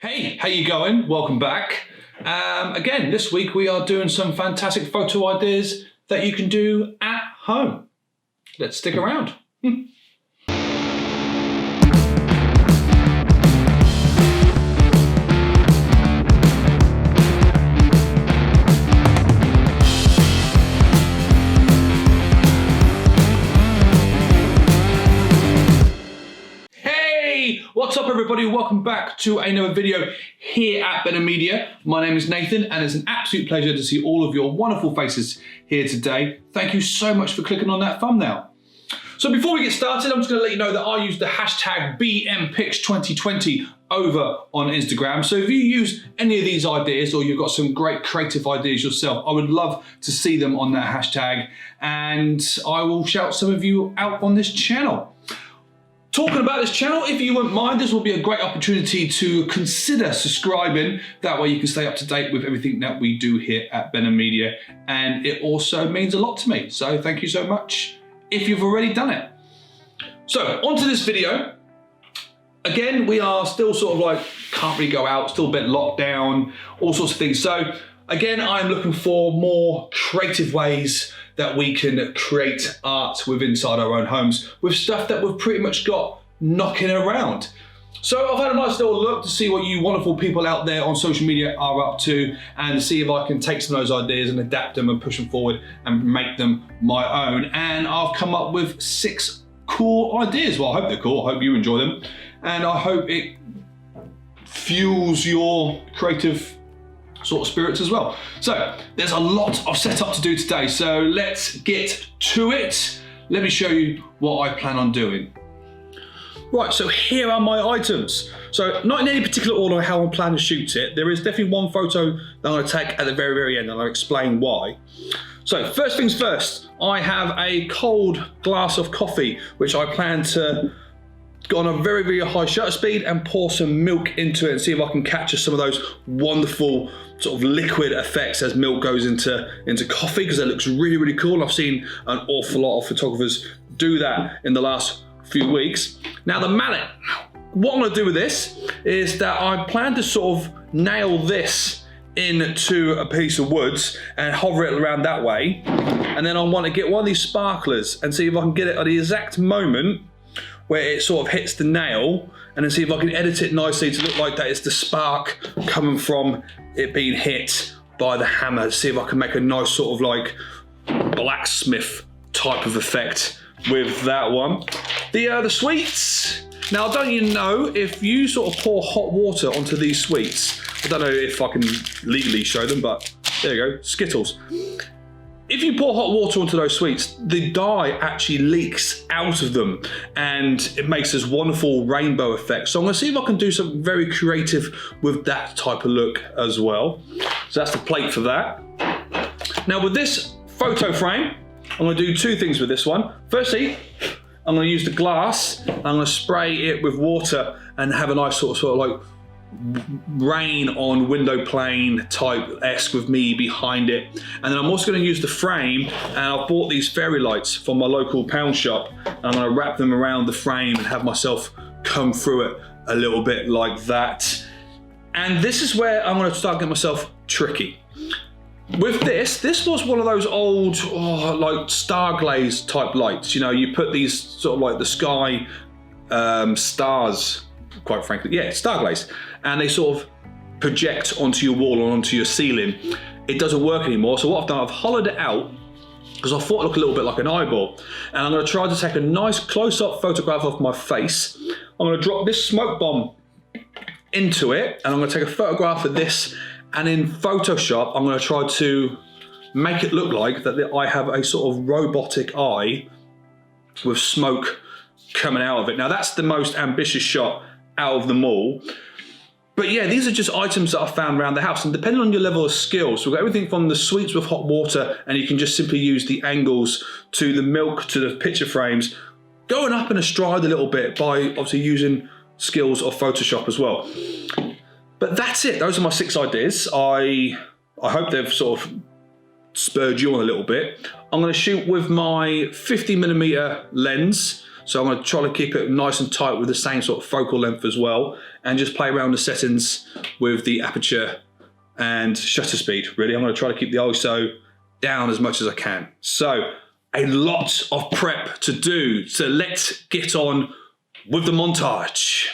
Hey, how you going? Welcome back. Again, this week we are doing some fantastic photo ideas that you can do at home. Let's stick around. What's up everybody, welcome back to another video here at Benham Media. My name is Nathan and it's an absolute pleasure to see all of your wonderful faces here today. Thank you so much for clicking on that thumbnail. So before we get started, I'm just going to let you know that I use the hashtag BMPix2020 over on Instagram. So if you use any of these ideas or you've got some great creative ideas yourself, I would love to see them on that hashtag and I will shout some of you out on this channel. Talking about this channel, if you wouldn't mind, this will be a great opportunity to consider subscribing. That way you can stay up to date with everything that we do here at Benham Media. And it also means a lot to me. So thank you so much if you've already done it. So onto this video. Again, we are still sort of like, can't really go out, still a bit locked down, all sorts of things. So again, I'm looking for more creative ways that we can create art within inside our own homes with stuff that we've pretty much got knocking around. So I've had a nice little look to see what you wonderful people out there on social media are up to and to see if I can take some of those ideas and adapt them and push them forward and make them my own. And I've come up with 6 cool ideas. Well, I hope they're cool. I hope you enjoy them. And I hope it fuels your creative sort of spirits as well. So there's a lot of setup to do today, so let's get to it. Let me show you what I plan on doing. Right, so here are my items. So not in any particular order how I plan to shoot it. There is definitely one photo that I'm going to take at the very, very end and I'll explain why. So first things first, I have a cold glass of coffee which I plan to go on a very, very high shutter speed and pour some milk into it and see if I can capture some of those wonderful sort of liquid effects as milk goes into coffee, because it looks really, really cool. I've seen an awful lot of photographers do that in the last few weeks. Now the mallet, what I'm gonna do with this is that I plan to sort of nail this into a piece of wood and hover it around that way. And then I want to get one of these sparklers and see if I can get it at the exact moment where it sort of hits the nail, and then see if I can edit it nicely to look like that is the spark coming from it being hit by the hammer. See if I can make a nice sort of like blacksmith type of effect with that one. The sweets. Now, don't you know, if you sort of pour hot water onto these sweets, I don't know if I can legally show them, but there you go, Skittles. If you pour hot water onto those sweets, the dye actually leaks out of them and it makes this wonderful rainbow effect. So I'm gonna see if I can do something very creative with that type of look as well. So that's the plate for that. Now with this photo frame, I'm gonna do 2 things with this one. Firstly, I'm gonna use the glass, I'm gonna spray it with water and have a nice sort of like rain on window pane type-esque with me behind it. And then I'm also going to use the frame, and I've bought these fairy lights from my local pound shop. I'm going to wrap them around the frame and have myself come through it a little bit like that. And this is where I'm going to start getting myself tricky. With this was one of those old like star glaze type lights. You know, you put these sort of like the sky stars, quite frankly, yeah, star glaze, and they sort of project onto your wall or onto your ceiling. It doesn't work anymore, so what I've done, I've hollowed it out because I thought it looked a little bit like an eyeball, and I'm going to try to take a nice close-up photograph of my face. I'm going to drop this smoke bomb into it, and I'm going to take a photograph of this, and in Photoshop I'm going to try to make it look like that I have a sort of robotic eye with smoke coming out of it. Now that's the most ambitious shot out of them all. But yeah, these are just items that I found around the house, and depending on your level of skill, so we've got everything from the sweets with hot water, and you can just simply use the angles, to the milk, to the picture frames, going up in a stride a little bit by obviously using skills of Photoshop as well. But that's it, those are my 6 ideas. I hope they've sort of spurred you on a little bit. I'm going to shoot with my 50mm lens, So I'm going to try to keep it nice and tight with the same sort of focal length as well, and just play around the settings with the aperture and shutter speed. Really, I'm going to try to keep the ISO down as much as I can. So a lot of prep to do. So let's get on with the montage.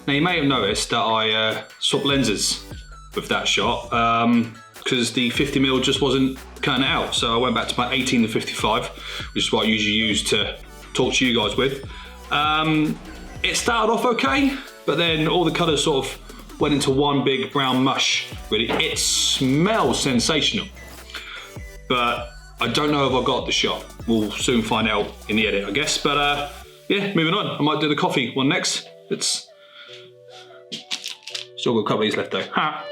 Now you may have noticed that I swapped lenses with that shot because the 50mm just wasn't cutting it out. So I went back to my 18 to 55, which is what I usually use to talk to you guys with. It started off okay, but then all the colours sort of went into one big brown mush, really. It smells sensational, but I don't know if I got the shot. We'll soon find out in the edit, I guess. But yeah, moving on. I might do the coffee one next. It's still got a couple of these left though. Ha.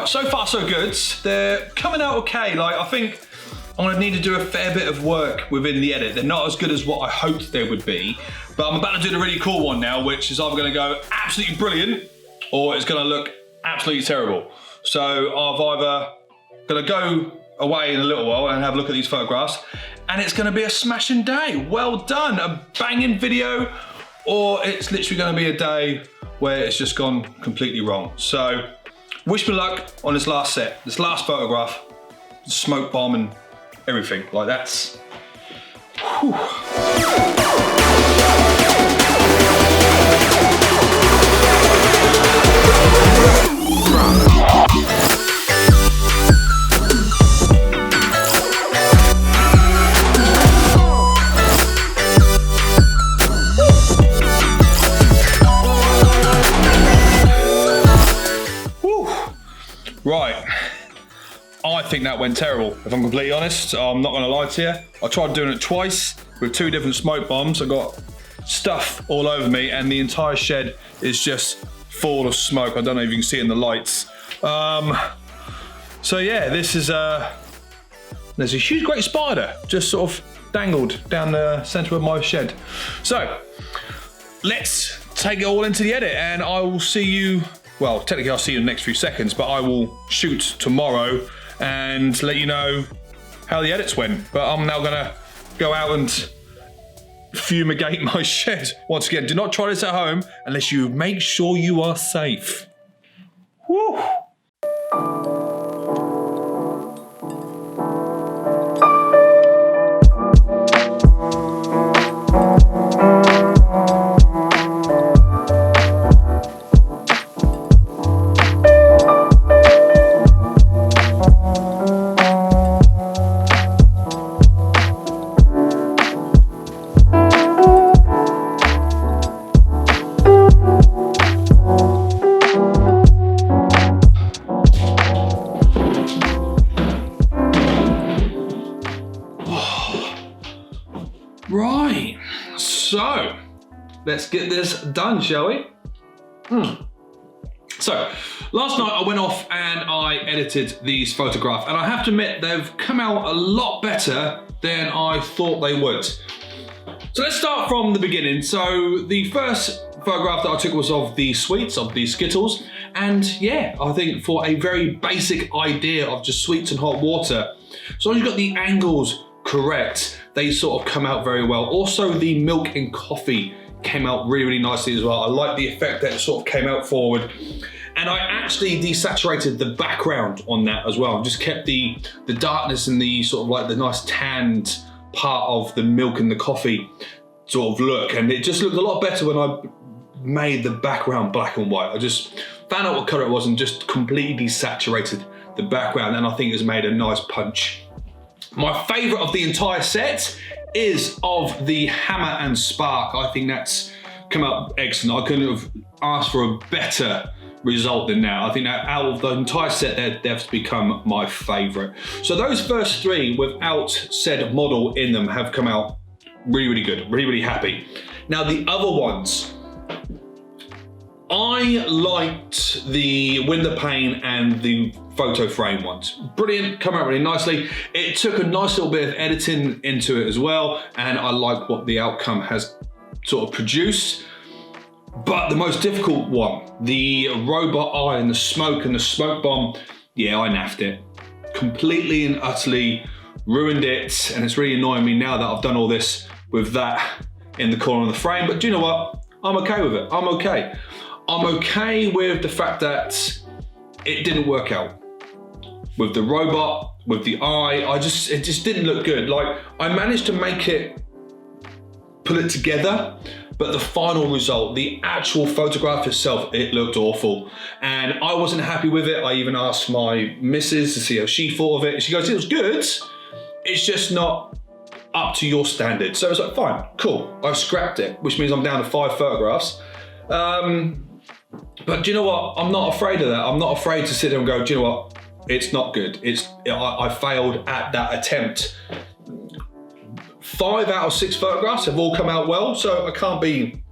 So far so good. They're coming out okay. Like, I think I'm gonna need to do a fair bit of work within the edit. They're not as good as what I hoped they would be, but I'm about to do the really cool one now, which is either gonna go absolutely brilliant or it's gonna look absolutely terrible. So I've either gonna go away in a little while and have a look at these photographs, and it's gonna be a smashing day. Well done, a banging video, or it's literally gonna be a day where it's just gone completely wrong. So wish me luck on this last set, this last photograph, the smoke bomb and everything. Like, that's, whew. Right, I think that went terrible, if I'm completely honest. I'm not gonna lie to you. I tried doing it twice with two different smoke bombs. I got stuff all over me and the entire shed is just full of smoke. I don't know if you can see it in the lights. So yeah, this is, there's a huge great spider just sort of dangled down the center of my shed. So let's take it all into the edit and I will see you. Well, technically I'll see you in the next few seconds, but I will shoot tomorrow and let you know how the edits went. But I'm now gonna go out and fumigate my shed. Once again, do not try this at home unless you make sure you are safe. Woo! let's get this done, shall we? So, last night I went off and I edited these photographs, and I have to admit they've come out a lot better than I thought they would. So let's start from the beginning. So the first photograph that I took was of the sweets, of the Skittles, and yeah, I think for a very basic idea of just sweets and hot water, as long as you've got the angles correct, they sort of come out very well. Also, the milk and coffee came out really, really nicely as well. I like the effect that it sort of came out forward. And I actually desaturated the background on that as well. Just kept the darkness and the sort of like the nice tanned part of the milk and the coffee sort of look. And it just looked a lot better when I made the background black and white. I just found out what color it was and just completely desaturated the background. And I think it's made a nice punch. My favorite of the entire set is of the Hammer and Spark. I think that's come out excellent. I couldn't have asked for a better result than that. I think that out of the entire set, they've become my favorite. So those first three without said model in them have come out really, really good. Really, really happy. Now the other ones, I liked the window pane and the photo frame ones. Brilliant, come out really nicely. It took a nice little bit of editing into it as well, and I like what the outcome has sort of produced. But the most difficult one, the robot eye and the smoke bomb, yeah, I naffed it. Completely and utterly ruined it, and it's really annoying me now that I've done all this with that in the corner of the frame. But do you know what? I'm okay with it. I'm okay. I'm okay with the fact that it didn't work out. With the robot, with the eye, it just didn't look good. Like, I managed to make it, pull it together, but the final result, the actual photograph itself, it looked awful. And I wasn't happy with it. I even asked my missus to see how she thought of it. She goes, it was good, it's just not up to your standard. So I was like, fine, cool. I scrapped it, which means I'm down to 5 photographs. But do you know what? I'm not afraid of that. I'm not afraid to sit there and go, do you know what? It's not good. I failed at that attempt. 5 out of 6 photographs have all come out well, so I can't be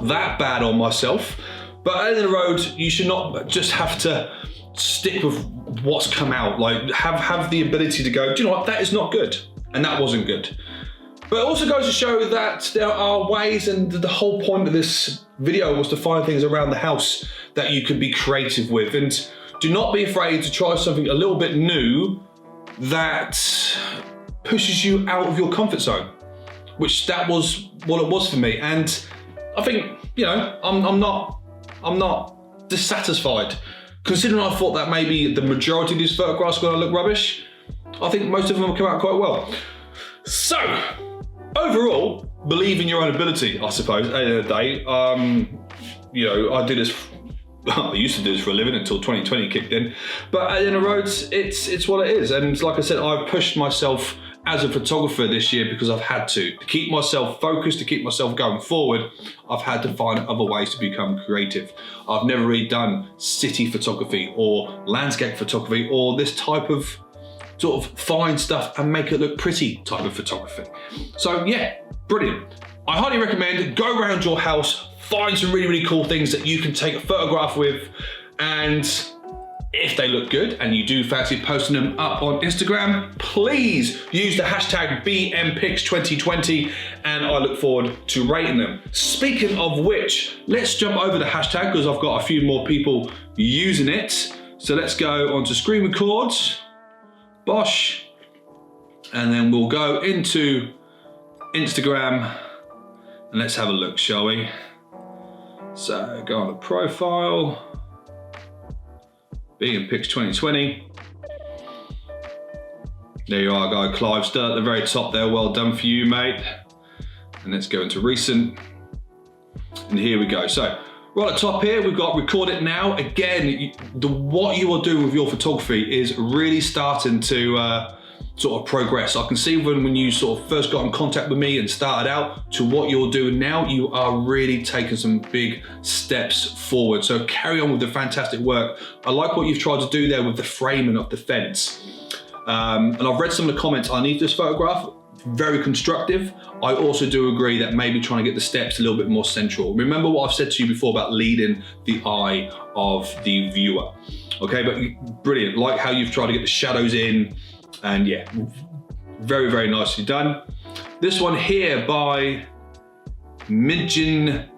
that bad on myself. But at the end of the road, you should not just have to stick with what's come out. Like, have the ability to go, do you know what? That is not good. And that wasn't good. But it also goes to show that there are ways, and the whole point of this video was to find things around the house that you could be creative with. And do not be afraid to try something a little bit new that pushes you out of your comfort zone, which that was what it was for me. And I think, you know, I'm not dissatisfied. Considering I thought that maybe the majority of these photographs were gonna look rubbish, I think most of them have come out quite well. So, overall, believe in your own ability, I suppose, at the end of the day. You know, I used to do this for a living until 2020 kicked in, but at the end of the road, it's what it is. And like I said, I've pushed myself as a photographer this year because I've had to keep myself focused, to keep myself going forward. I've had to find other ways to become creative. I've never really done city photography or landscape photography or this type of sort of find stuff and make it look pretty type of photography. So yeah, brilliant. I highly recommend go around your house, find some really, really cool things that you can take a photograph with, and if they look good and you do fancy posting them up on Instagram, please use the hashtag BMPics2020 and I look forward to rating them. Speaking of which, let's jump over the hashtag because I've got a few more people using it. So let's go onto screen records, Bosh, and then we'll go into Instagram and let's have a look, shall we? So go on to profile, BMPics2020. There you are, guy. Clive Sturt at the very top there. Well done for you, mate. And let's go into recent. And here we go. So right at the top here, we've got record it now. Again, what you are doing with your photography is really starting to sort of progress. I can see when you sort of first got in contact with me and started out to what you're doing now, you are really taking some big steps forward. So carry on with the fantastic work. I like what you've tried to do there with the framing of the fence. And I've read some of the comments underneath this photograph. very constructive. I also do agree that maybe trying to get the steps a little bit more central. Remember what I've said to you before about leading the eye of the viewer. Okay, but brilliant. Like how you've tried to get the shadows in, and yeah, very, very nicely done. This one here by Midjin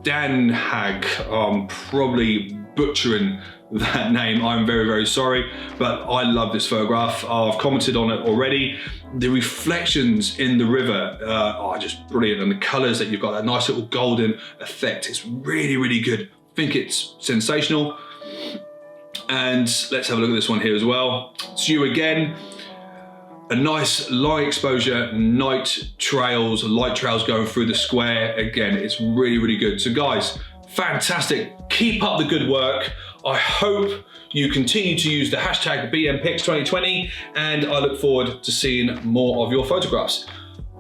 Danhag. I'm probably butchering that name. I'm very, very sorry, but I love this photograph. I've commented on it already. The reflections in the river are just brilliant, and the colors that you've got, that nice little golden effect, it's really, really good. I think it's sensational. And let's have a look at this one here as well. It's you again. A nice long exposure, night trails, light trails going through the square. Again, it's really, really good. So guys, fantastic. Keep up the good work. I hope you continue to use the hashtag BMPix2020, and I look forward to seeing more of your photographs.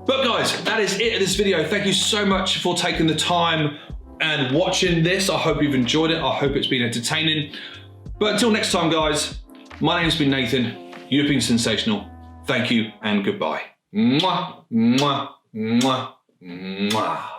But guys, that is it for this video. Thank you so much for taking the time and watching this. I hope you've enjoyed it. I hope it's been entertaining. But until next time, guys, my name's been Nathan. You've been sensational. Thank you and goodbye. Mwah, mwah, mwah, mwah.